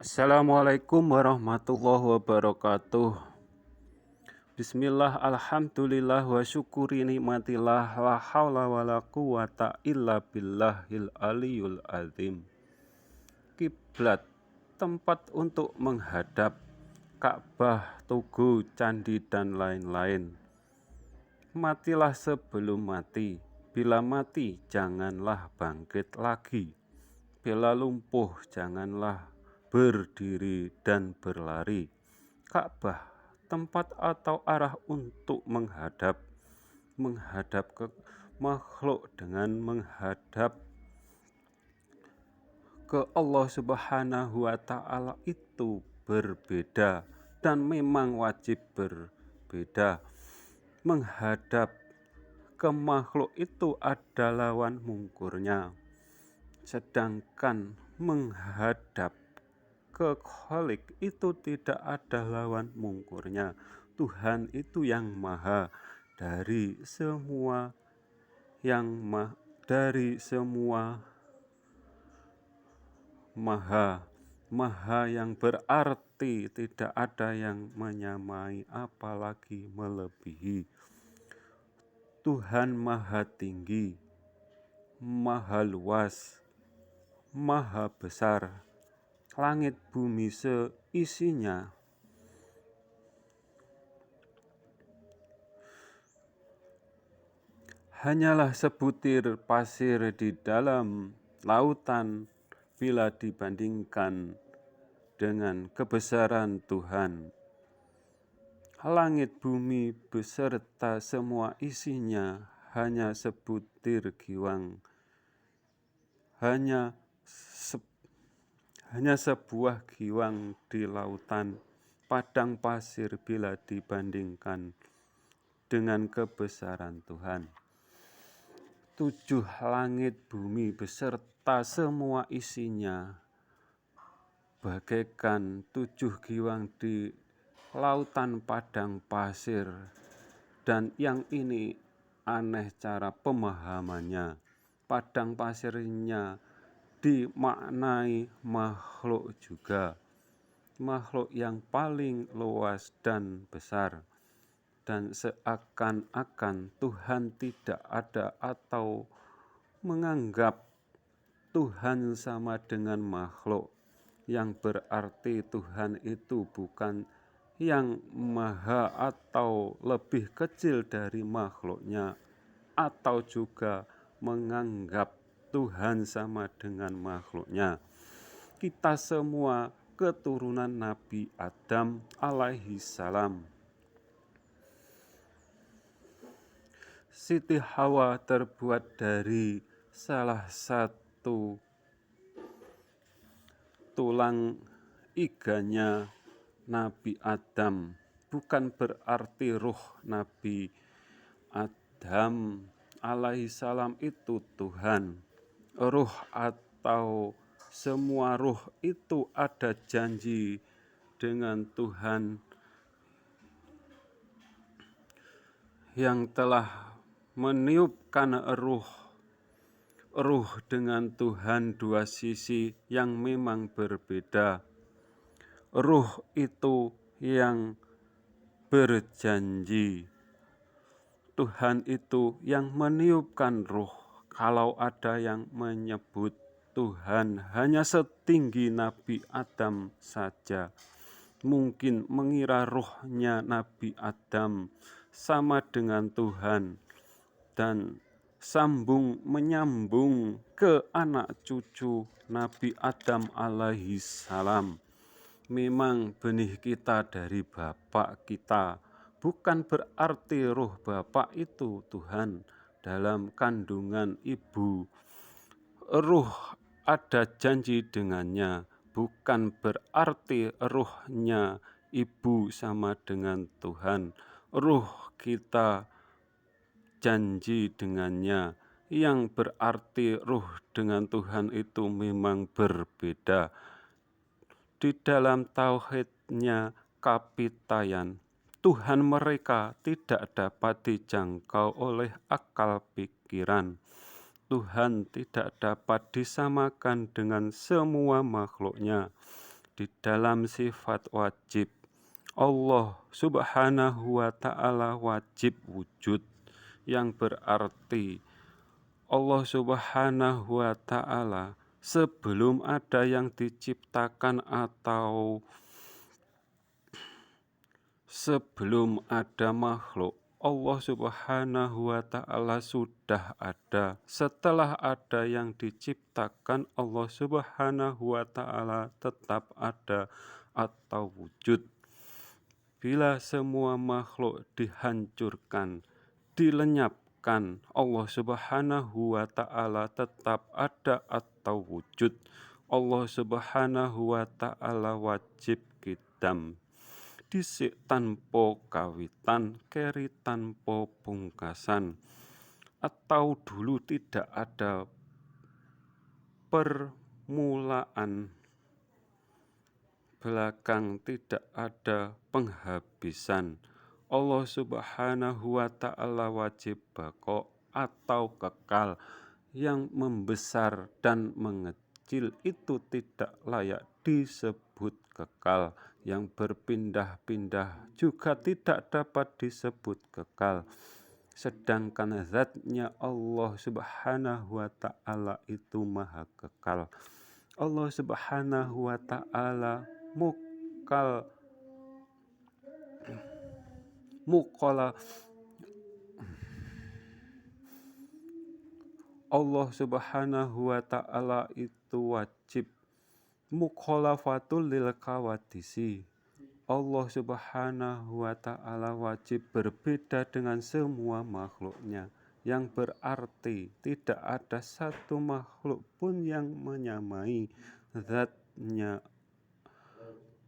Assalamualaikum warahmatullahi wabarakatuh. Bismillah, alhamdulillah, wa syukuri nikmatillah, la hawla wa la quwata illa billahil aliyul azim. Kiblat, tempat untuk menghadap, Ka'bah, tugu, candi, dan lain-lain. Matilah sebelum mati, bila mati janganlah bangkit lagi. Bila lumpuh janganlah berdiri dan berlari. Ka'bah, tempat atau arah untuk menghadap ke makhluk dengan menghadap ke Allah Subhanahu wa Ta'ala itu berbeda dan memang wajib berbeda. Menghadap ke makhluk itu ada lawan mungkurnya, sedangkan menghadap ke Khalik itu tidak ada lawan mungkurnya. Tuhan itu yang maha dari semua maha yang berarti tidak ada yang menyamai apalagi melebihi. Tuhan maha tinggi, maha luas, maha besar, langit bumi seisinya. Hanyalah sebutir pasir di dalam lautan bila dibandingkan dengan kebesaran Tuhan. Langit bumi beserta semua isinya hanya sebutir giwang, hanya sebuah giwang di lautan padang pasir bila dibandingkan dengan kebesaran Tuhan. 7 langit bumi beserta semua isinya bagaikan 7 giwang di lautan padang pasir, dan yang ini aneh cara pemahamannya. Padang pasirnya dimaknai makhluk juga, makhluk yang paling luas dan besar, dan seakan-akan Tuhan tidak ada atau menganggap Tuhan sama dengan makhluk, yang berarti Tuhan itu bukan yang maha atau lebih kecil dari makhluknya, atau juga menganggap Tuhan sama dengan makhluknya. Kita semua keturunan Nabi Adam alaihi salam. Siti Hawa terbuat dari salah satu tulang iganya Nabi Adam. Bukan berarti ruh Nabi Adam alaihi salam itu Tuhan. Ruh atau semua ruh itu ada janji dengan Tuhan yang telah meniupkan ruh dengan Tuhan dua sisi yang memang berbeda. Ruh itu yang berjanji, Tuhan itu yang meniupkan ruh. Kalau ada yang menyebut Tuhan hanya setinggi Nabi Adam saja, mungkin mengira ruhnya Nabi Adam sama dengan Tuhan, dan menyambung ke anak cucu Nabi Adam alaihi salam. Memang benih kita dari bapak kita, bukan berarti roh bapak itu Tuhan dalam kandungan ibu. Ruh ada janji dengannya, bukan berarti ruhnya ibu sama dengan Tuhan. Ruh kita janji dengannya, yang berarti ruh dengan Tuhan itu memang berbeda. Di dalam tauhidnya kapitayan, Tuhan mereka tidak dapat dijangkau oleh akal pikiran. Tuhan tidak dapat disamakan dengan semua makhluknya. di dalam sifat wajib. Allah Subhanahu wa Ta'ala wajib wujud, yang berarti Allah Subhanahu wa Ta'ala sebelum ada yang diciptakan atau sebelum ada makhluk, Allah Subhanahu wa Ta'ala sudah ada. Setelah ada yang diciptakan, Allah Subhanahu wa Ta'ala tetap ada atau wujud. Bila semua makhluk dihancurkan, dilenyapkan, Allah Subhanahu wa Ta'ala tetap ada atau wujud. Allah Subhanahu wa Ta'ala wajib qidam, dhisik tanpa kawitan, keri tanpa pungkasan, atau dulu tidak ada permulaan, belakang tidak ada penghabisan. Allah Subhanahu wa Ta'ala wajib baqo atau kekal, yang membesar dan mengecil itu tidak layak disebut kekal, yang berpindah-pindah juga tidak dapat disebut kekal. Sedangkan zatnya Allah Subhanahu wa Ta'ala itu maha kekal. Allah Subhanahu wa Ta'ala Allah Subhanahu wa Ta'ala itu wajib mukhalafatul lil qawadisi. Allah Subhanahu wa Ta'ala wajib berbeda dengan semua makhluknya, yang berarti tidak ada satu makhluk pun yang menyamai zatnya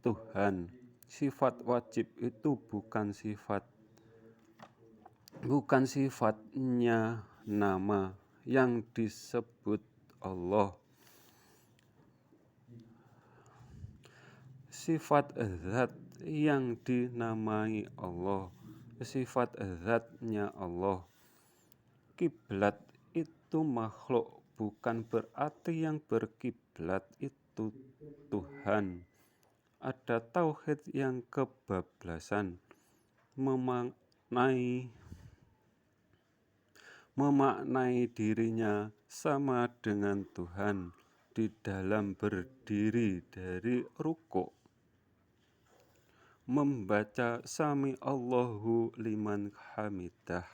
Tuhan. Sifat wajib itu bukan sifatnya nama yang disebut Allah. Sifat zat yang dinamai Allah, sifat zatnya Allah. Kiblat itu makhluk, bukan berarti yang berkiblat itu Tuhan. Ada tauhid yang kebablasan, memaknai dirinya sama dengan Tuhan di dalam berdiri dari rukuk, membaca Sami Allahu liman hamidah,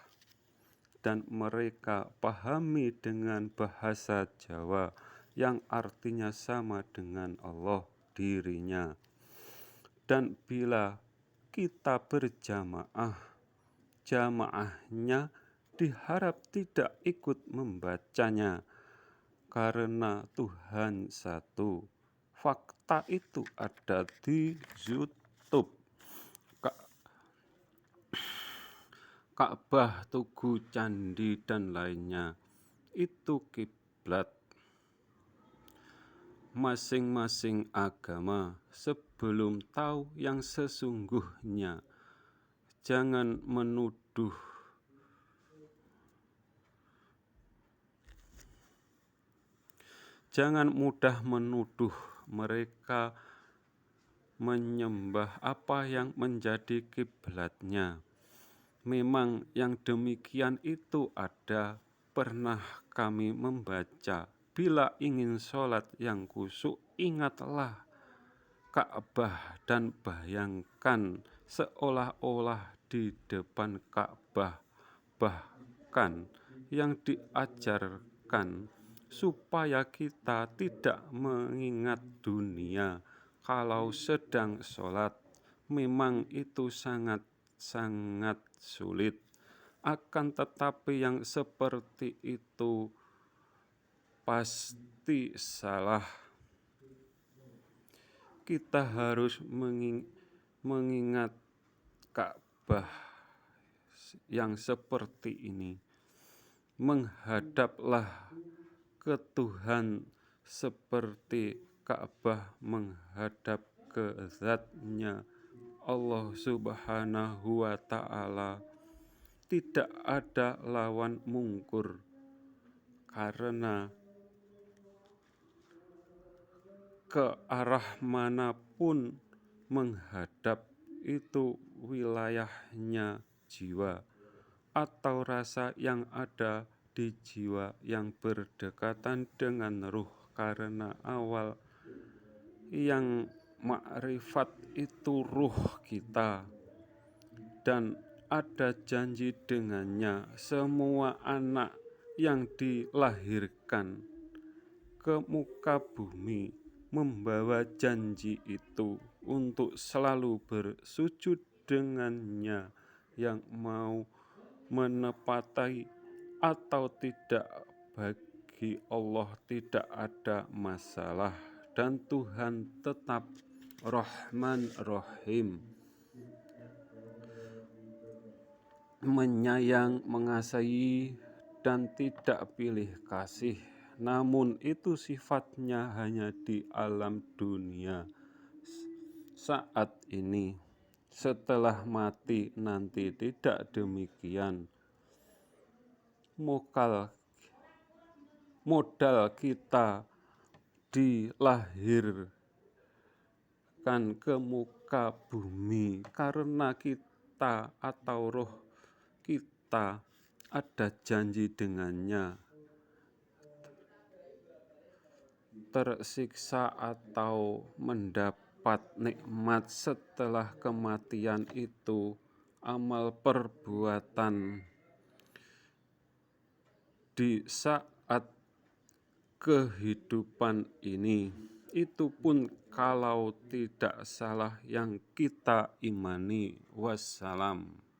dan mereka pahami dengan bahasa Jawa yang artinya sama dengan Allah dirinya. Dan bila kita berjamaah, jamaahnya diharap tidak ikut membacanya, karena Tuhan satu. Fakta itu ada di YouTube. Ka'bah, Tugu, Candi, dan lainnya itu kiblat. Masing-masing agama sebelum tahu yang sesungguhnya, jangan mudah menuduh mereka menyembah apa yang menjadi kiblatnya. Memang yang demikian itu ada. Pernah kami membaca, bila ingin sholat yang khusyuk, ingatlah Ka'bah dan bayangkan seolah-olah di depan Ka'bah. Bahkan yang diajarkan supaya kita tidak mengingat dunia kalau sedang sholat. Memang itu sangat sulit. Akan tetapi yang seperti itu pasti salah. Kita harus mengingat Ka'bah yang seperti ini. Menghadaplah ke Tuhan seperti Ka'bah menghadap ke zatnya Allah Subhanahu wa Ta'ala. Tidak ada lawan mungkur, ke arah manapun menghadap, itu wilayahnya jiwa atau rasa yang ada di jiwa yang berdekatan dengan ruh, karena awal yang makrifat itu ruh kita, dan ada janji dengannya semua anak yang dilahirkan ke muka bumi membawa janji itu untuk selalu bersujud dengannya, yang mau menepati atau tidak, bagi Allah tidak ada masalah, dan Tuhan tetap Rahman Rahim, menyayang, mengasihi, dan tidak pilih kasih. Namun itu sifatnya hanya di alam dunia saat ini. Setelah mati nanti tidak demikian. Modal kita dilahirkan ke muka bumi karena kita atau roh kita ada janji dengannya, tersiksa atau mendapat nikmat setelah kematian itu amal perbuatan di saat kehidupan ini. Itu pun kalau tidak salah yang kita imani. Wassalam.